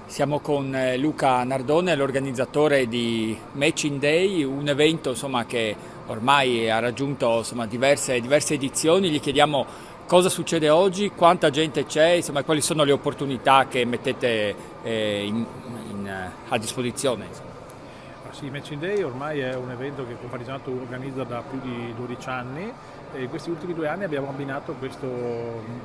Siamo con Luca Nardone, l'organizzatore di Matching Day, un evento insomma, che ormai ha raggiunto insomma, diverse edizioni. Gli chiediamo cosa succede oggi, quanta gente c'è, insomma, quali sono le opportunità che mettete a disposizione. Insomma. Sì, Matching Day ormai è un evento che Comparisinato organizza da più di 12 anni e in questi ultimi 2 anni abbiamo abbinato questo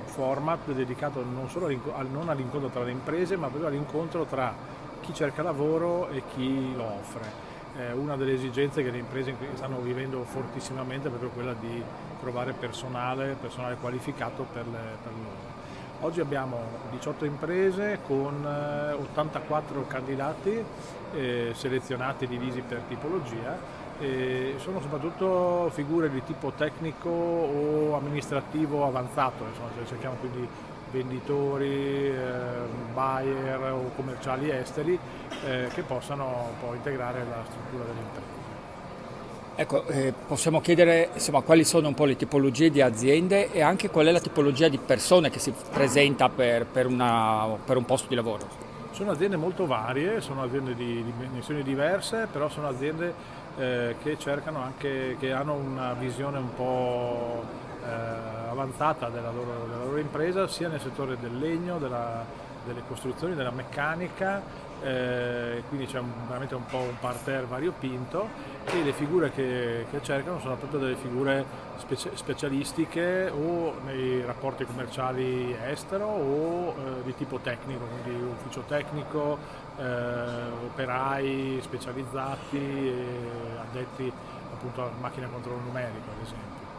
format dedicato non solo non all'incontro tra le imprese, ma proprio all'incontro tra chi cerca lavoro e chi lo offre. Una delle esigenze che le imprese stanno vivendo fortissimamente è proprio quella di trovare personale qualificato per loro. Oggi abbiamo 18 imprese con 84 candidati selezionati e divisi per tipologia. Sono soprattutto figure di tipo tecnico o amministrativo avanzato, insomma, cerchiamo quindi venditori, buyer o commerciali esteri che possano poi integrare la struttura dell'impresa. Ecco, possiamo chiedere insomma, quali sono un po' le tipologie di aziende e anche qual è la tipologia di persone che si presenta per un posto di lavoro. Sono aziende molto varie, sono aziende di dimensioni diverse, però sono aziende che cercano anche, che hanno una visione un po' avanzata della loro impresa, sia nel settore del legno, delle costruzioni, della meccanica, quindi c'è veramente un po' un parterre variopinto e le figure che cercano sono proprio delle figure specialistiche o nei rapporti commerciali estero o di tipo tecnico, quindi ufficio tecnico, operai specializzati e addetti appunto a macchina a controllo numerico ad esempio.